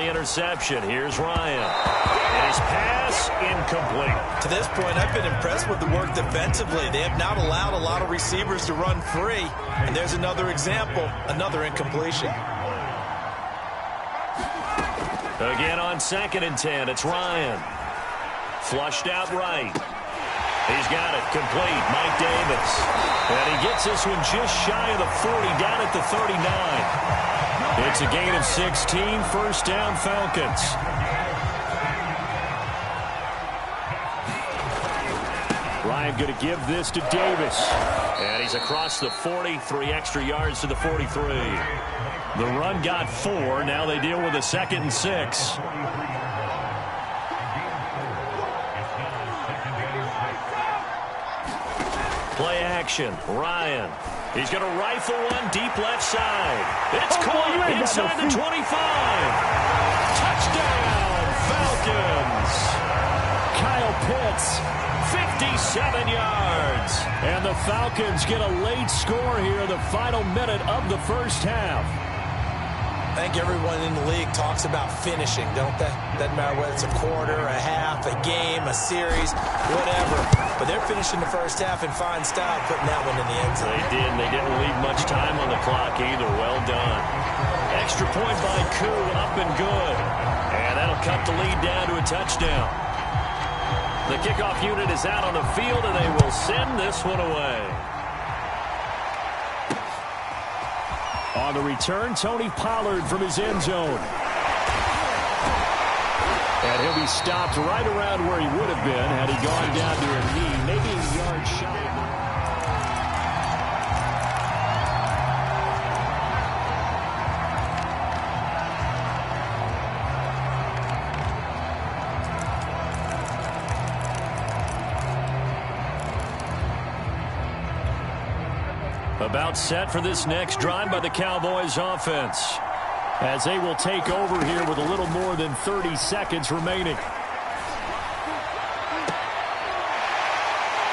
the interception. Here's Ryan. And his pass incomplete. To this point, I've been impressed with the work defensively. They have not allowed a lot of receivers to run free. And there's another example, another incompletion. Again on 2nd and 10, it's Ryan. Flushed out right. He's got it complete. Mike Davis. And he gets this one just shy of the 40, down at the 39. It's a gain of 16, first down Falcons. Ryan going to give this to Davis. And he's across the 40, 3 extra yards to the 43. The run got 4. Now they deal with a 2nd and 6. Play action. Ryan. He's going to rifle one deep left side. It's caught inside the 25. Touchdown, Falcons. Kyle Pitts, 57 yards. And the Falcons get a late score here in the final minute of the first half. I think everyone in the league talks about finishing, don't they? Doesn't matter whether it's a quarter, a half, a game, a series, whatever. But they're finishing the first half in fine style, putting that one in the end zone. They did, and they didn't leave much time on the clock either. Well done. Extra point by Koo, up and good. And that'll cut the lead down to a touchdown. The kickoff unit is out on the field, and they will send this one away. On the return, Tony Pollard from his end zone. And he'll be stopped right around where he would have been had he gone down to a knee, maybe a yard shy. About set for this next drive by the Cowboys offense, as they will take over here with a little more than 30 seconds remaining.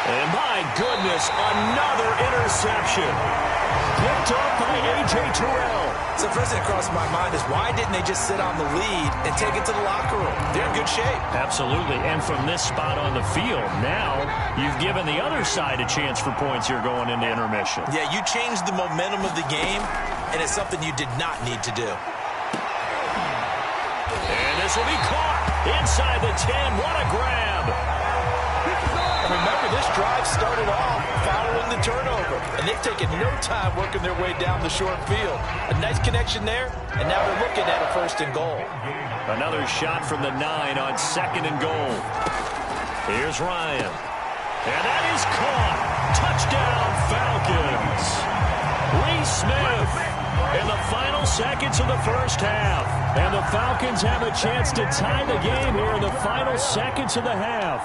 And my goodness, another interception. Picked up by A.J. Terrell. So the first thing that crossed my mind is, why didn't they just sit on the lead and take it to the locker room? They're in good shape. Absolutely. And from this spot on the field, now you've given the other side a chance for points here going into intermission. Yeah, you changed the momentum of the game, and it's something you did not need to do. And this will be caught inside the 10. What a grab. Remember, this drive started off following the turnover, and they've taken no time working their way down the short field. A nice connection there, and now they're looking at a 1st and goal. Another shot from the 9 on 2nd and goal. Here's Ryan. And that is caught. Touchdown, Falcons. Lee Smith in the final seconds of the first half. And the Falcons have a chance to tie the game here in the final seconds of the half.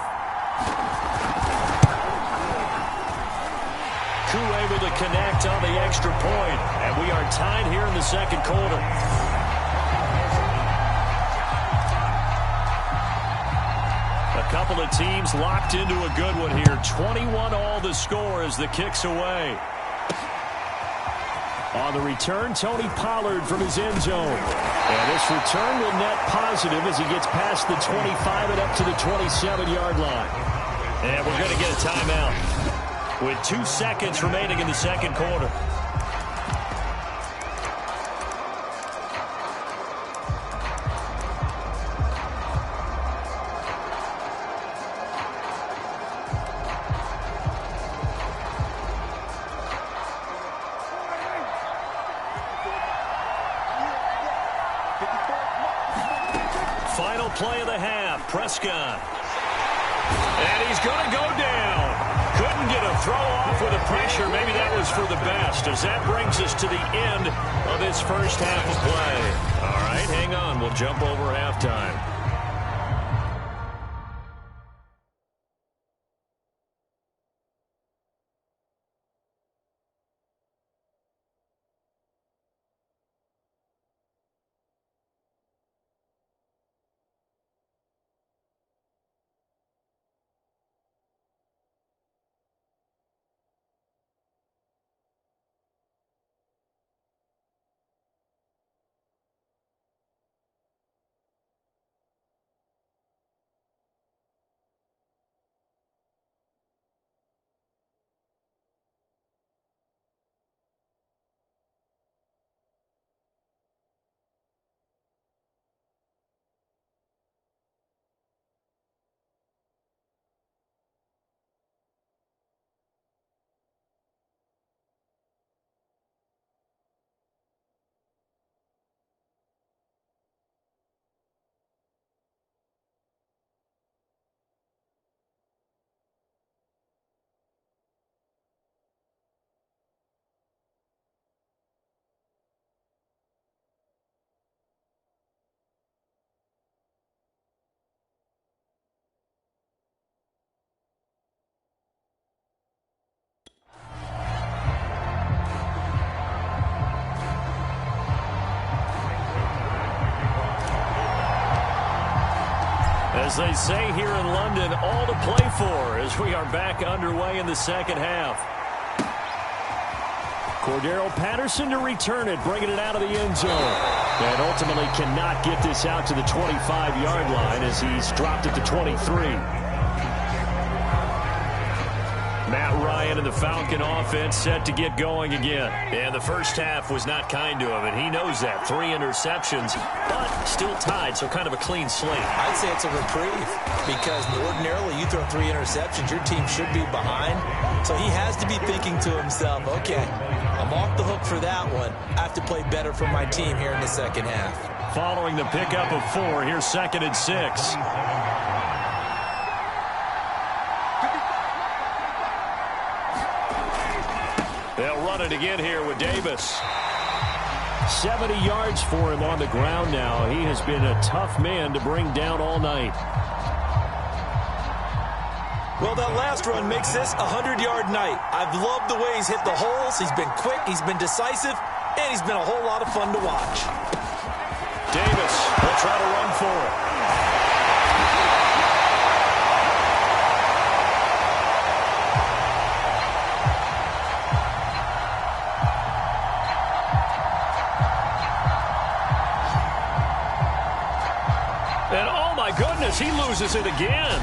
Koo able to connect on the extra point, and we are tied here in the 2nd quarter. A couple of teams locked into a good one here. 21 all the score as the kick's away. On the return, Tony Pollard from his end zone. And this return will net positive as he gets past the 25 and up to the 27-yard line. And we're going to get a timeout with 2 seconds remaining in the 2nd quarter. Final play of the half, Prescott. And he's going to go down. Couldn't get a throw off with the pressure. Maybe that was for the best, as that brings us to the end of this first half of play. All right, hang on. We'll jump over halftime. As they say here in London, all to play for as we are back underway in the second half. Cordero Patterson to return it, bringing it out of the end zone. And ultimately cannot get this out to the 25-yard line as he's dropped it to 23. Matt Ryan and the Falcon offense set to get going again. And the first half was not kind to him, and he knows that. 3 interceptions, but still tied, so kind of a clean slate. I'd say it's a reprieve because ordinarily you throw 3 interceptions, your team should be behind. So he has to be thinking to himself, okay, I'm off the hook for that one. I have to play better for my team here in the second half. Following the pickup of 4, here's 2nd and 6. They'll run it again here with Davis. 70 yards for him on the ground now. He has been a tough man to bring down all night. Well, that last run makes this a 100-yard night. I've loved the way he's hit the holes. He's been quick, he's been decisive, and he's been a whole lot of fun to watch. Davis will try to run for it. And oh my goodness, he loses it again.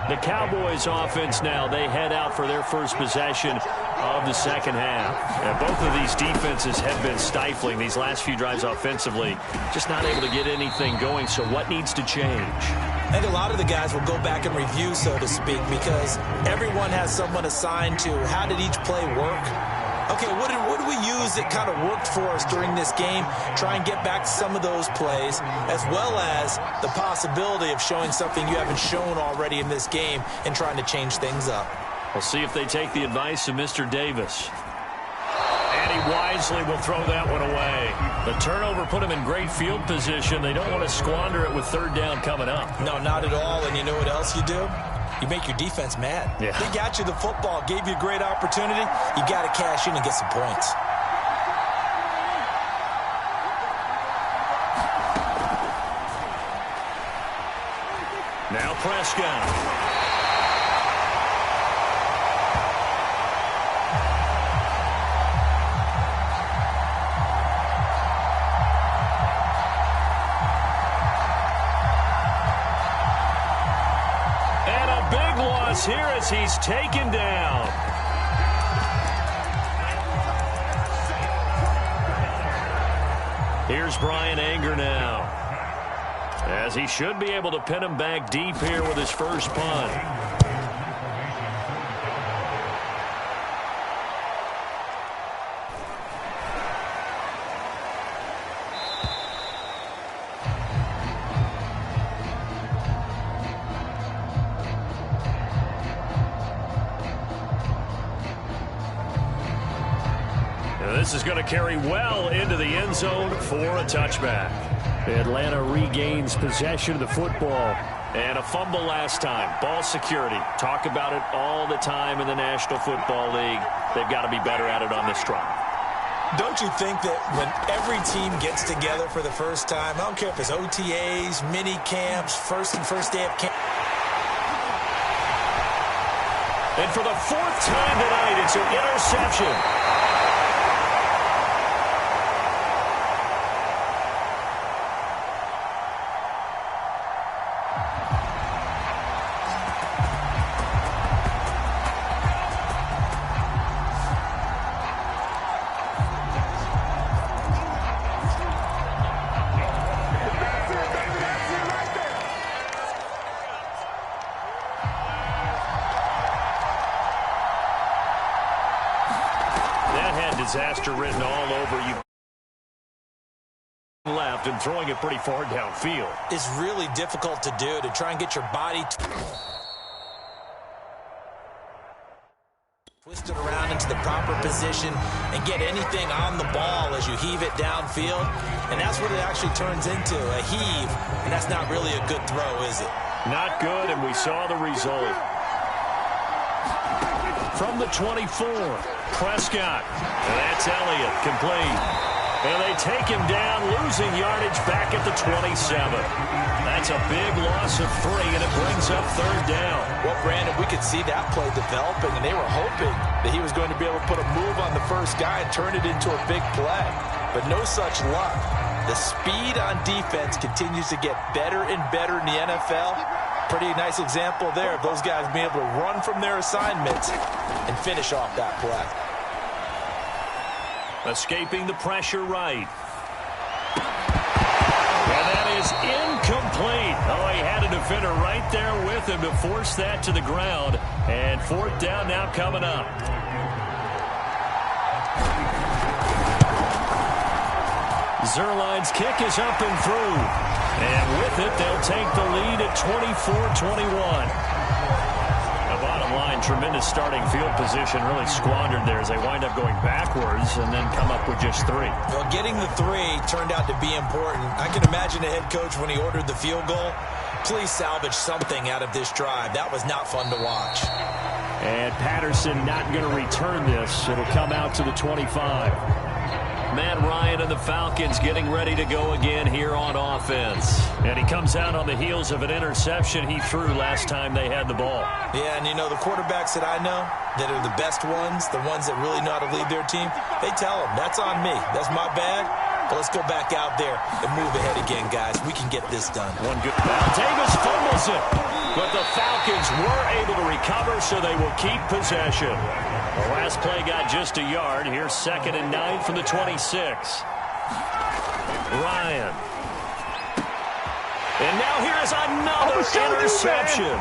The Cowboys offense now, they head out for their first possession of the second half. And both of these defenses have been stifling these last few drives offensively. Just not able to get anything going. So what needs to change? And a lot of the guys will go back and review, so to speak, because everyone has someone assigned to how did each play work. Okay, what did we use that kind of worked for us during this game? Try and get back to some of those plays, as well as the possibility of showing something you haven't shown already in this game and trying to change things up. We'll see if they take the advice of Mr. Davis. And he wisely will throw that one away. The turnover put him in great field position. They don't want to squander it with 3rd down coming up. No, not at all. And you know what else you do? You make your defense mad. Yeah. They got you the football, gave you a great opportunity. You got to cash in and get some points. Now Prescott. Here as he's taken down. Here's Brian Anger now, as he should be able to pin him back deep here with his first punt. This is going to carry well into the end zone for a touchback. Atlanta regains possession of the football. And a fumble last time. Ball security. Talk about it all the time in the National Football League. They've got to be better at it on this drive. Don't you think that when every team gets together for the first time, I don't care if it's OTAs, mini camps, first day of camp. And for the 4th time tonight, it's an interception. Disaster written all over you. Left and throwing it pretty far downfield. It's really difficult to do, to try and get your body. Twist it around into the proper position and get anything on the ball as you heave it downfield. And that's what it actually turns into, a heave. And that's not really a good throw, is it? Not good, and we saw the result. From the 24, Prescott. And that's Elliott, complete. And they take him down, losing yardage back at the 27. That's a big loss of 3, and it brings up 3rd down. Well, Brandon, we could see that play developing, and they were hoping that he was going to be able to put a move on the first guy and turn it into a big play. But no such luck. The speed on defense continues to get better and better in the NFL. Pretty nice example there of those guys being able to run from their assignments and finish off that play. Escaping the pressure right. And that is incomplete. Oh, he had a defender right there with him to force that to the ground. And 4th down now coming up. Zerline's kick is up and through. And with it, they'll take the lead at 24-21. Bottom line, tremendous starting field position, really squandered there as they wind up going backwards and then come up with just 3. Well, getting the 3 turned out to be important. I can imagine the head coach when he ordered the field goal. Please salvage something out of this drive. That was not fun to watch. And Patterson not going to return this. It'll come out to the 25. Matt Ryan and the Falcons getting ready to go again here on offense. And he comes out on the heels of an interception he threw last time they had the ball. Yeah, and you know, the quarterbacks that I know that are the best ones, the ones that really know how to lead their team, they tell them, that's on me. That's my bad. But let's go back out there and move ahead again, guys. We can get this done. One good. Now Davis fumbles it. But the Falcons were able to recover, so they will keep possession. The last play got just a yard. Here's 2nd and 9 from the 26. Ryan. And now here is another interception.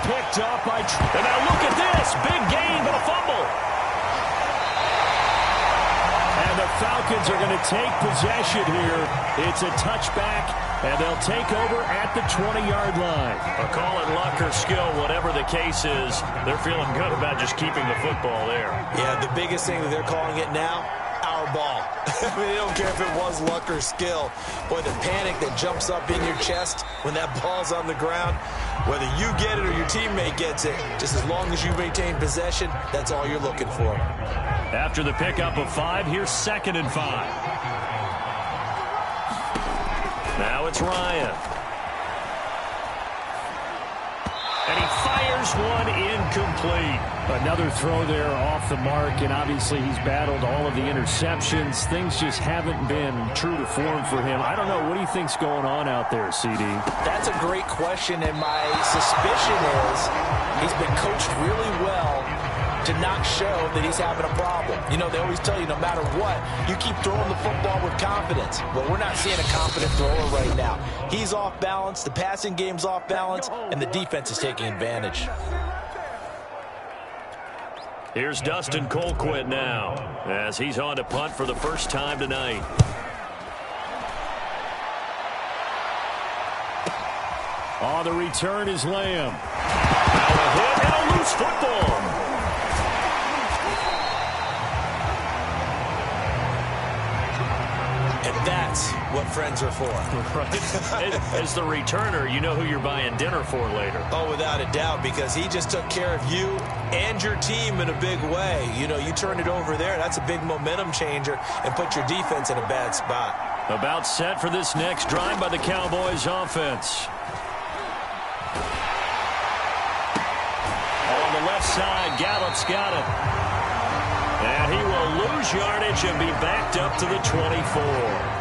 Picked up by... And now look at this. Big gain, but a fumble. And the Falcons are going to take possession here. It's a touchback, and they'll take over at the 20-yard line. Or call it luck or skill, whatever the case is. They're feeling good about just keeping the football there. Yeah, the biggest thing that they're calling it now, our ball. I mean, they don't care if it was luck or skill. Boy, the panic that jumps up in your chest when that ball's on the ground, whether you get it or your teammate gets it, just as long as you maintain possession, that's all you're looking for. After the pickup of 5, here's 2nd and 5. Now it's Ryan. And he fires one incomplete. Another throw there off the mark, and obviously he's battled all of the interceptions. Things just haven't been true to form for him. I don't know. What do you think's going on out there, CD? That's a great question, and my suspicion is he's been coached really well to not show that he's having a problem. You know, they always tell you no matter what, you keep throwing the football with confidence. Well, we're not seeing a confident thrower right now. He's off balance, the passing game's off balance, and the defense is taking advantage. Here's Dustin Colquitt now as he's on to punt for the first time tonight. On the return is Lamb. Now a hit and a loose football. That's what friends are for. Right. As the returner, you know who you're buying dinner for later. Oh, without a doubt, because he just took care of you and your team in a big way. You know, you turn it over there, that's a big momentum changer, and put your defense in a bad spot. About set for this next drive by the Cowboys offense. On the left side, Gallup's got it. And he will lose yardage and be backed up to the 24.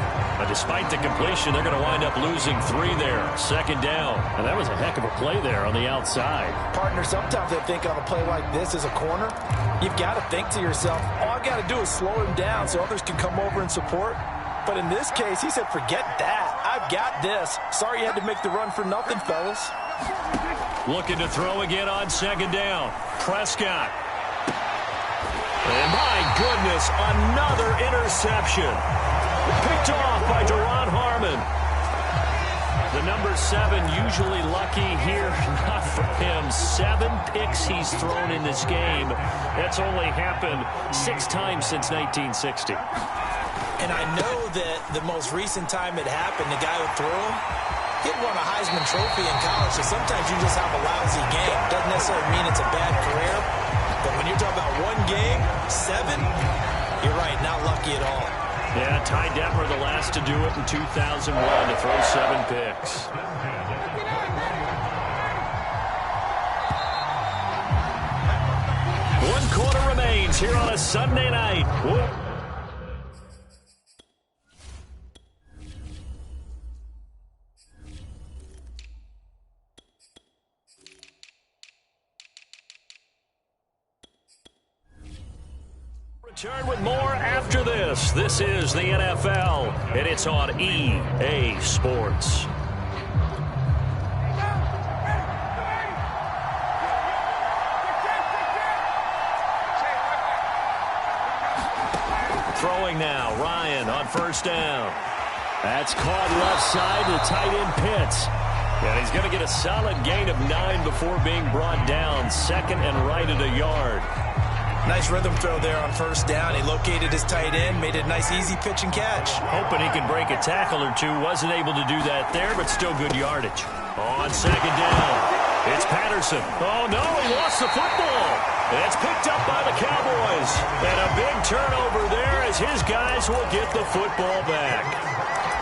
Despite the completion, they're going to wind up losing 3 there. 2nd down. And that was a heck of a play there on the outside. Partner, sometimes I think on a play like this as a corner, you've got to think to yourself, all I got to do is slow him down so others can come over and support. But in this case, he said, forget that. I've got this. Sorry you had to make the run for nothing, fellas. Looking to throw again on 2nd down. Prescott. And my goodness, another interception. Picked off by Duron Harmon. The number 7 usually lucky here. Not for him. 7 picks he's thrown in this game. That's only happened 6 times since 1960. And I know that the most recent time it happened, the guy who threw him, he had won a Heisman Trophy in college, so sometimes you just have a lousy game. Doesn't necessarily mean it's a bad career, but when you're talking about one game, 7, you're right, not lucky at all. Yeah, Ty Detmer, the last to do it in 2001, to throw 7 picks. One quarter remains here on a Sunday night. Whoop. Return with more after this. This is the NFL, and it's on EA Sports. Throwing now, Ryan on first down. That's caught left side to tight end Pitts. And he's going to get a solid gain of 9 before being brought down. Second and right at a yard. Nice rhythm throw there on first down. He located his tight end, made it a nice easy pitch and catch. Hoping he could break a tackle or two. Wasn't able to do that there, but still good yardage. On second down, it's Patterson. Oh, no, he lost the football. It's picked up by the Cowboys. And a big turnover there as his guys will get the football back.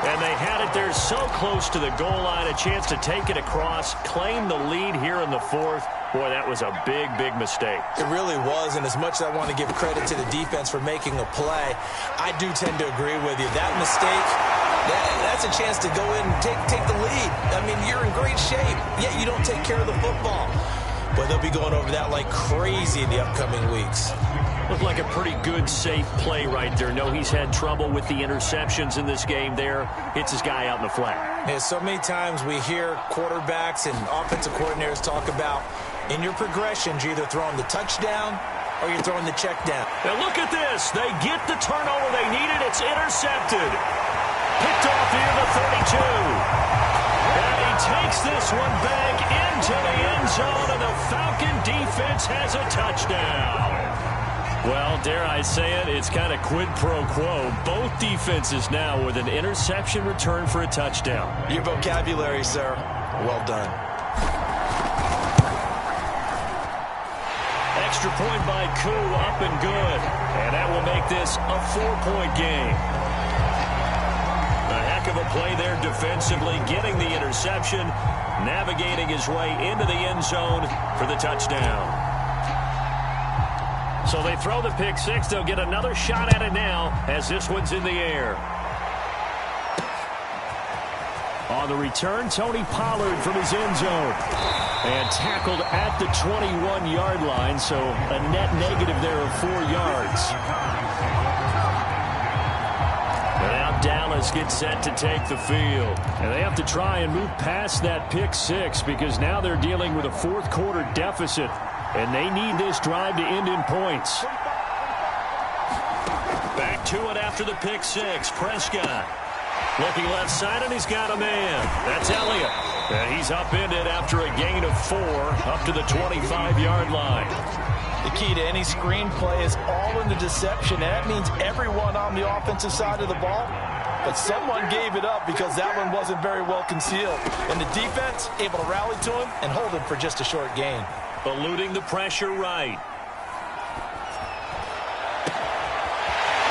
And they had it there so close to the goal line, a chance to take it across, claim the lead here in the 4th. Boy, that was a big, big mistake. It really was, and as much as I want to give credit to the defense for making a play, I do tend to agree with you. That mistake, that's a chance to go in and take the lead. I mean, you're in great shape, yet you don't take care of the football. But they'll be going over that like crazy in the upcoming weeks. Looked like a pretty good, safe play right there. No, he's had trouble with the interceptions in this game there. Hits his guy out in the flat. Yeah, so many times we hear quarterbacks and offensive coordinators talk about in your progressions, you're either throwing the touchdown or you're throwing the check down. Now look at this. They get the turnover they needed. It's intercepted. Picked off near the 32. And he takes this one back into the end zone, and the Falcon defense has a touchdown. Well, dare I say it, it's kind of quid pro quo. Both defenses now with an interception return for a touchdown. Your vocabulary, sir. Well done. Extra point by Koo, up and good. And that will make this a 4-point game. A heck of a play there defensively, getting the interception, navigating his way into the end zone for the touchdown. So they throw the pick 6. They'll get another shot at it now as this one's in the air. On the return, Tony Pollard from his end zone. And tackled at the 21-yard line, so a net negative there of 4 yards. Now Dallas gets set to take the field. And they have to try and move past that pick 6 because now they're dealing with a 4th quarter deficit. And they need this drive to end in points. Back to it after the pick 6. Prescott looking left side, and he's got a man. That's Elliott. And he's upended after a gain of 4 up to the 25-yard line. The key to any screen play is all in the deception. And that means everyone on the offensive side of the ball. But someone gave it up because that one wasn't very well concealed. And the defense able to rally to him and hold him for just a short gain. Eluding the pressure right.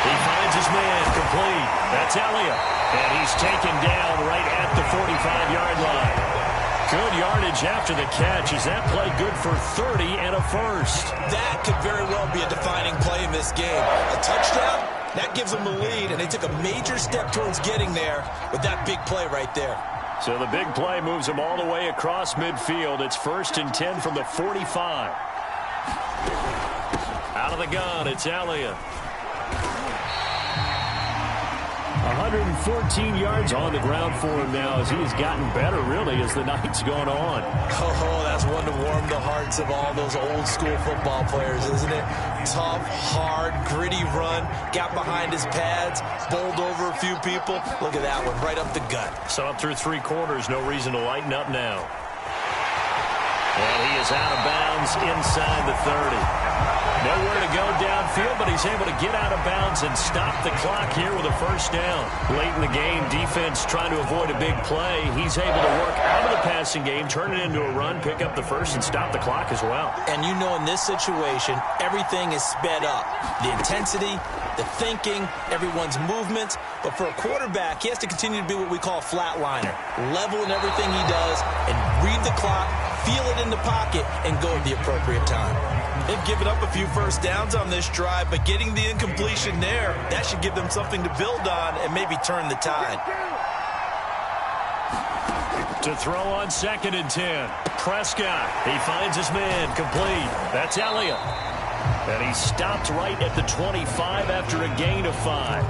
He finds his man complete. That's Elliott. And he's taken down right at the 45-yard line. Good yardage after the catch. Is that play good for 30 and a first? That could very well be a defining play in this game. A touchdown, that gives them the lead, and they took a major step towards getting there with that big play right there. So the big play moves them all the way across midfield. It's 1st and 10 from the 45. Out of the gun, it's Elliott. 114 yards on the ground for him now as he has gotten better, really, as the night's gone on. Oh, that's one to warm the hearts of all those old-school football players, isn't it? Tough, hard, gritty run, got behind his pads, bowled over a few people. Look at that one, right up the gut. So up through 3 quarters, no reason to lighten up now. And he is out of bounds inside the 30. Nowhere to go downfield, but he's able to get out of bounds and stop the clock here with a first down. Late in the game, defense trying to avoid a big play. He's able to work out of the passing game, turn it into a run, pick up the first, and stop the clock as well. And you know in this situation, everything is sped up. The intensity, the thinking, everyone's movements. But for a quarterback, he has to continue to be what we call a flatliner. Level in everything he does and read the clock, feel it in the pocket, and go at the appropriate time. They've given up a few first downs on this drive, but getting the incompletion there, that should give them something to build on and maybe turn the tide. To throw on 2nd and 10. Prescott, he finds his man, complete. That's Elliott. And he stopped right at the 25 after a gain of 5.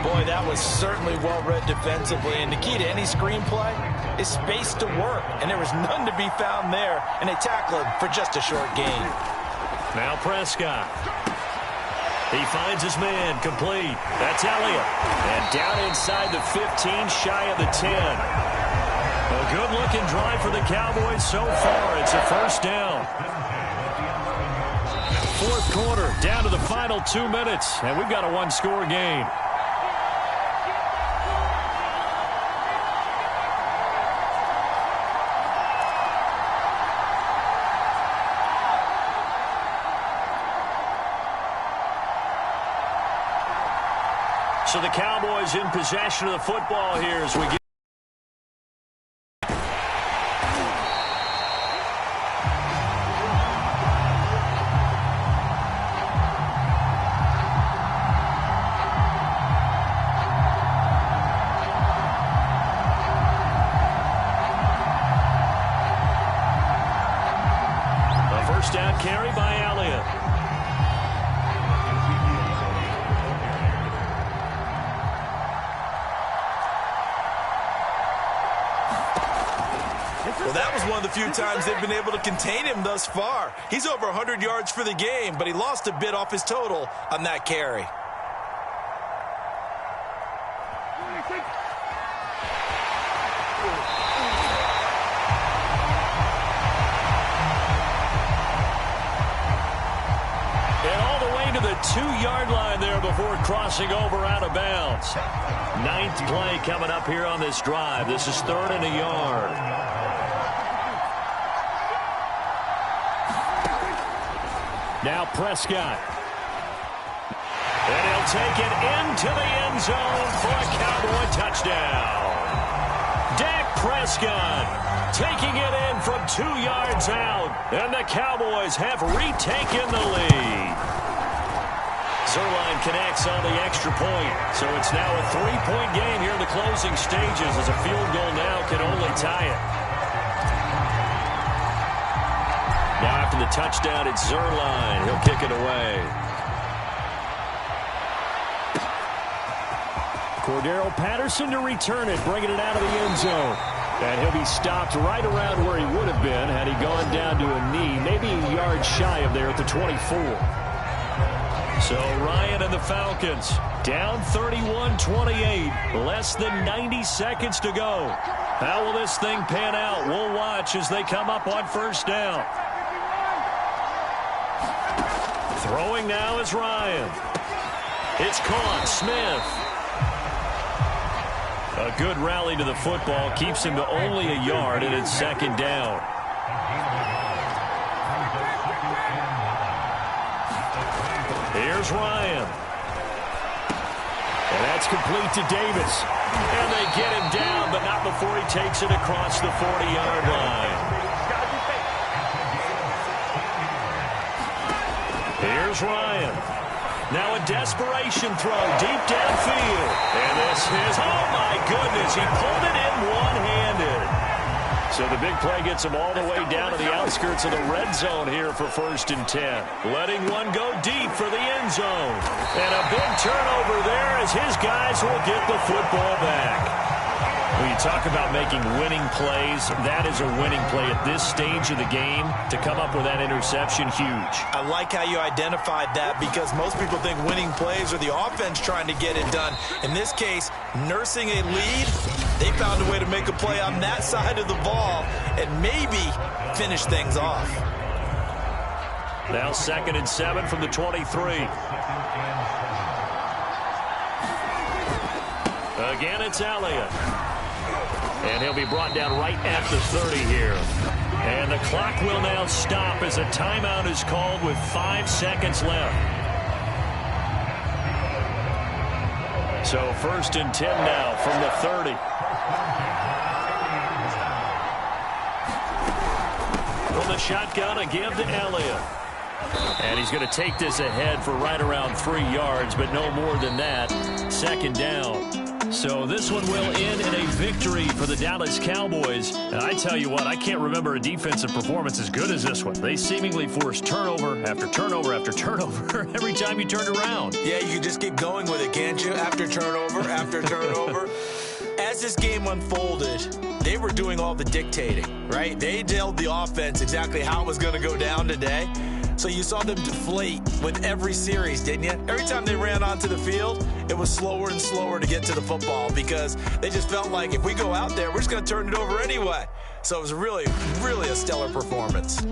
Boy, that was certainly well-read defensively. And the key to any screenplay is space to work. And there was none to be found there. And they tackled him for just a short gain. Now Prescott. He finds his man, complete. That's Elliott. And down inside the 15, shy of the 10. A good-looking drive for the Cowboys so far. It's a first down. 4th quarter, down to the final 2 minutes, and we've got a 1-score game. So the Cowboys in possession of the football here as we get. Down carry by Elliott. Well, that was one of the few times they've been able to contain him thus far. He's over 100 yards for the game, but he lost a bit off his total on that carry. To the 2-yard line there before crossing over out of bounds. 9th play coming up here on this drive. This is 3rd and a yard. Now Prescott. And he'll take it into the end zone for a Cowboy touchdown. Dak Prescott taking it in from 2 yards out. And the Cowboys have retaken the lead. Zerline connects on the extra point. So it's now a 3-point game here in the closing stages as a field goal now can only tie it. Now after the touchdown, it's Zerline. He'll kick it away. Cordero Patterson to return it, bringing it out of the end zone. And he'll be stopped right around where he would have been had he gone down to a knee, maybe a yard shy of there at the 24. So Ryan and the Falcons down 31-28. Less than 90 seconds to go. How will this thing pan out? We'll watch as they come up on first down. Throwing now is Ryan. It's caught. Smith. A good rally to the football. Keeps him to only a yard, and it's 2nd down. Here's Ryan. And that's complete to Davis. And they get him down, but not before he takes it across the 40-yard line. Here's Ryan. Now a desperation throw deep downfield. And this is, oh my goodness, he pulled it in one-handed. So the big play gets him all the way down to the outskirts of the red zone here for 1st and 10. Letting one go deep for the end zone. And a big turnover there as his guys will get the football back. When you talk about making winning plays, that is a winning play at this stage of the game. To come up with that interception, huge. I like how you identified that because most people think winning plays are the offense trying to get it done. In this case, nursing a lead, they found a way to make a play on that side of the ball and maybe finish things off. Now 2nd and 7 from the 23. Again, it's Elliott. And he'll be brought down right at the 30 here. And the clock will now stop as a timeout is called with 5 seconds left. So 1st and 10 now from the 30. From the shotgun, a give to Elliott. And he's going to take this ahead for right around 3 yards, but no more than that. 2nd down. So this one will end in a victory for the Dallas Cowboys. And I tell you what, I can't remember a defensive performance as good as this one. They seemingly forced turnover after turnover after turnover every time you turned around. Yeah, you can just keep going with it, can't you? After turnover. As this game unfolded, they were doing all the dictating, right? They told the offense exactly how it was going to go down today. So you saw them deflate with every series, didn't you? Every time they ran onto the field, it was slower and slower to get to the football because they just felt like if we go out there, we're just going to turn it over anyway. So it was really, really a stellar performance.